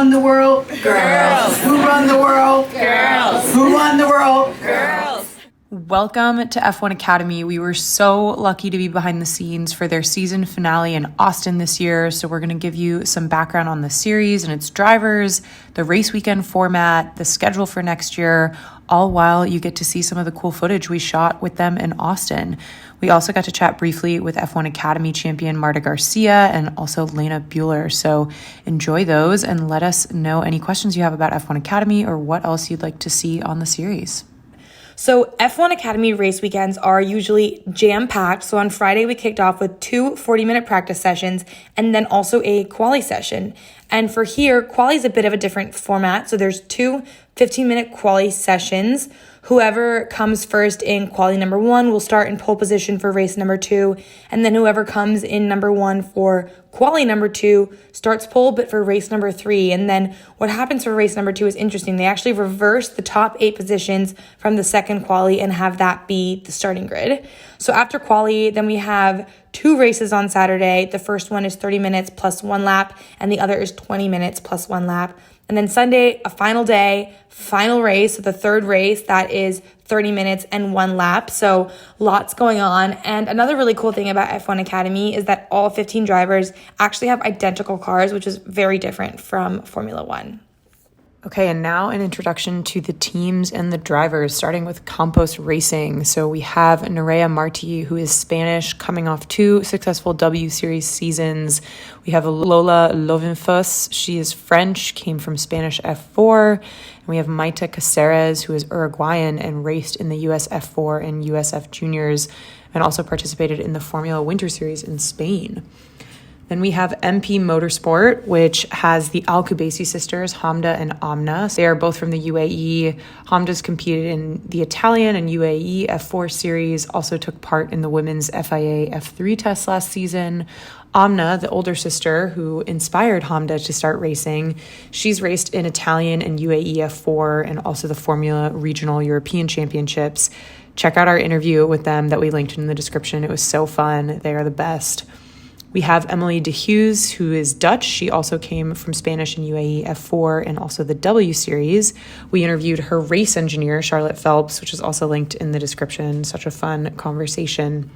run the world? Girls. Who run the world? Girls. Who won the world? Girls. Welcome to F1 Academy. We were so lucky to be behind the scenes for their season finale in Austin this year. So we're going to give you some background on the series and its drivers, the race weekend format, the schedule for next year, all while you get to see some of the cool footage we shot with them in Austin. We also got to chat briefly with F1 Academy champion Marta Garcia and also Lena Buhler. So enjoy those and let us know any questions you have about F1 Academy or what else you'd like to see on the series. So F1 Academy race weekends are usually jam-packed. So on Friday, we kicked off with 2 40-minute practice sessions and then also a quali session. And for here, quali is a bit of a different format. So there's 2 15-minute quali sessions. Whoever comes first in quali number 1 will start in pole position for race number 2. And then whoever comes in number 1 for quali number 2 starts pole, but for race number 3. And then what happens for race number 2 is interesting. They actually reverse the top 8 positions from the second quali and have that be the starting grid. So after quali, then we have 2 races on Saturday. The first one is 30 minutes plus 1 lap, and the other is 20 minutes plus 1 lap. And then Sunday, a final day, final race, so the third race, that is 30 minutes and 1 lap. So lots going on. And another really cool thing about F1 Academy is that all 15 drivers actually have identical cars, which is very different from Formula One. Okay, and now an introduction to the teams and the drivers, starting with Campos Racing. So we have Nerea Marti, who is Spanish, coming off 2 successful W Series seasons. We have Lola Lovenfuss. She is French, came from Spanish F4. And we have Maite Caceres, who is Uruguayan and raced in the US F4 and USF Juniors, and also participated in the Formula Winter Series in Spain. Then we have MP Motorsport, which has the Al-Kubaisi sisters, Hamda and Amna. They are both from the UAE. Hamda's competed in the Italian and UAE F4 series, also took part in the women's FIA F3 test last season. Amna, the older sister who inspired Hamda to start racing, she's raced in Italian and UAE F4 and also the Formula Regional European Championships. Check out our interview with them that we linked in the description. It was so fun. They are the best. We have Emily de Hughes, who is Dutch. She also came from Spanish and UAE F4 and also the W Series. We interviewed her race engineer, Charlotte Phelps, which is also linked in the description. Such a fun conversation.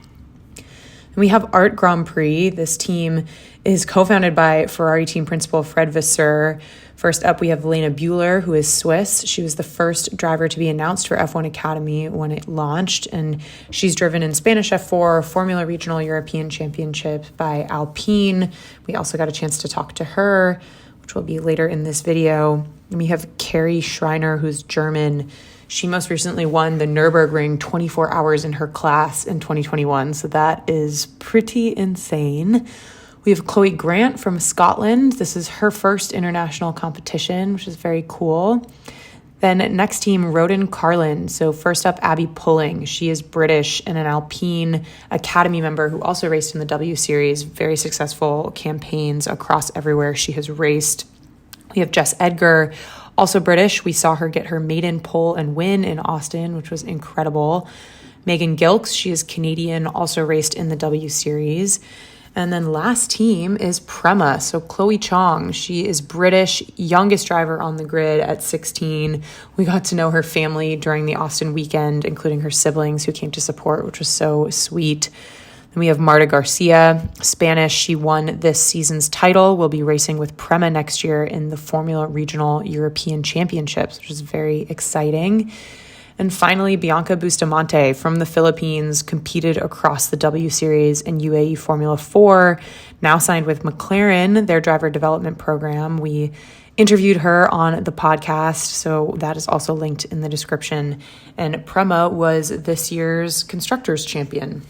And we have Art Grand Prix. This team is co-founded by Ferrari team principal Fred Vasseur. First up, we have Lena Buhler, who is Swiss. She was the first driver to be announced for F1 Academy when it launched, and she's driven in Spanish F4, Formula Regional European Championship by Alpine. We also got a chance to talk to her, which will be later in this video. And we have Carrie Schreiner, who's German. She most recently won the Nürburgring 24 hours in her class in 2021, so that is pretty insane. We have Chloe Grant from Scotland. This is her first international competition, which is very cool. Then next team, Roden Carlin. So first up, Abby Pulling. She is British and an Alpine Academy member who also raced in the W Series. Very successful campaigns across everywhere she has raced. We have Jess Edgar, also British. We saw her get her maiden pole and win in Austin, which was incredible. Megan Gilks, she is Canadian, also raced in the W Series. And then last team is Prema. So Chloe Chong, she is British, youngest driver on the grid at 16. We got to know her family during the Austin weekend, including her siblings who came to support, which was so sweet. Then we have Marta Garcia, Spanish. She won this season's title, will be racing with Prema next year in the Formula Regional European Championships, which is very exciting. And finally, Bianca Bustamante from the Philippines competed across the W Series and UAE Formula 4, now signed with McLaren, their driver development program. We interviewed her on the podcast, so that is also linked in the description. And Prema was this year's Constructors Champion.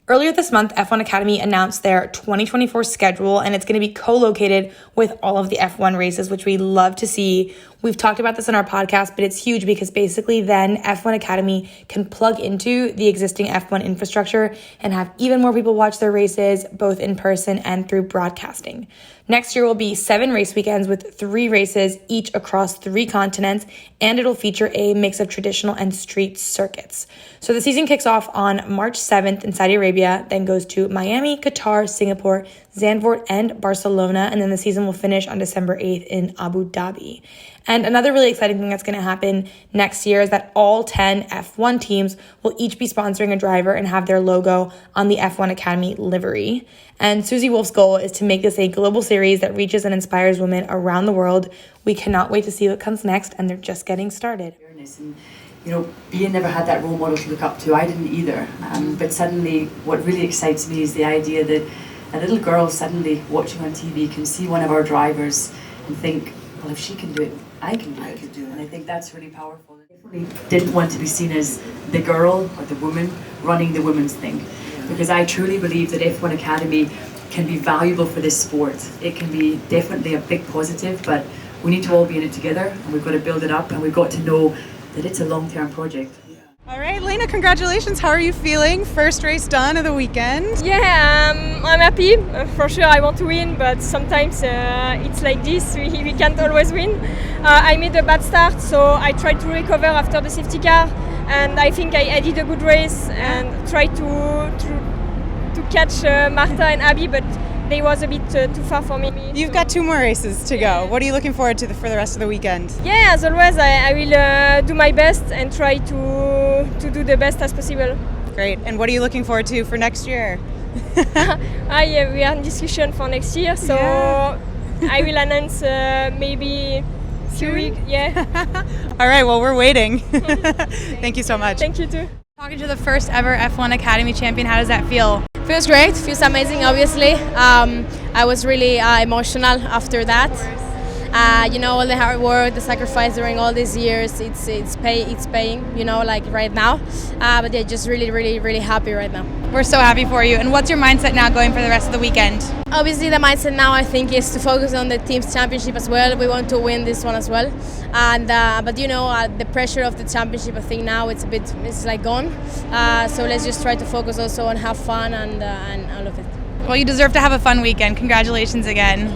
Earlier this month, F1 Academy announced their 2024 schedule, and it's going to be co-located with all of the F1 races, which we love to see. We've talked about this on our podcast, but it's huge because basically then F1 Academy can plug into the existing F1 infrastructure and have even more people watch their races, both in person and through broadcasting. Next year will be 7 race weekends with 3 races each across 3 continents, and it'll feature a mix of traditional and street circuits. So the season kicks off on March 7th in Saudi Arabia, then goes to Miami, Qatar, Singapore, Zandvoort, and Barcelona, and then the season will finish on December 8th in Abu Dhabi. And another really exciting thing that's going to happen next year is that all 10 F1 teams will each be sponsoring a driver and have their logo on the F1 Academy livery. And Susie Wolf's goal is to make this a global series that reaches and inspires women around the world. We cannot wait to see what comes next, and they're just getting started. And, you know, Ian never had that role model to look up to. I didn't either. But suddenly, what really excites me is the idea that a little girl suddenly watching on TV can see one of our drivers and think, well, if she can do it, I can do it. And I think that's really powerful. I definitely didn't want to be seen as the girl or the woman running the women's thing, because I truly believe that F1 Academy can be valuable for this sport. It can be definitely a big positive, but we need to all be in it together, and we've got to build it up, and we've got to know that it's a long-term project. All right, Lena, congratulations. How are you feeling? First race done of the weekend. Yeah, I'm happy. For sure I want to win, but sometimes it's like this, we can't always win. I made a bad start, so I tried to recover after the safety car, and I think I did a good race and tried to catch Marta and Abby, but they was a bit too far for me. You've got 2 more races to go. What are you looking forward to for the rest of the weekend? Yeah, as always, I will do my best and try to do the best as possible. Great. And what are you looking forward to for next year? Yeah, we are in discussion for next year, so I will announce maybe few weeks. Yeah. All right, well, we're waiting. Thank you so much. Thank you too. Talking to the first ever F1 Academy champion, how does that feel? Feels great, feels amazing, obviously. I was really emotional after that. All the hard work, the sacrifice during all these years, it's paying, like right now. But yeah, just really happy right now. We're so happy for you. And what's your mindset now going for the rest of the weekend? Obviously, the mindset now, I think, is to focus on the team's championship as well. We want to win this one as well. And but the pressure of the championship, I think now it's like gone. So let's just try to focus also on have fun and all of it. Well, you deserve to have a fun weekend. Congratulations again.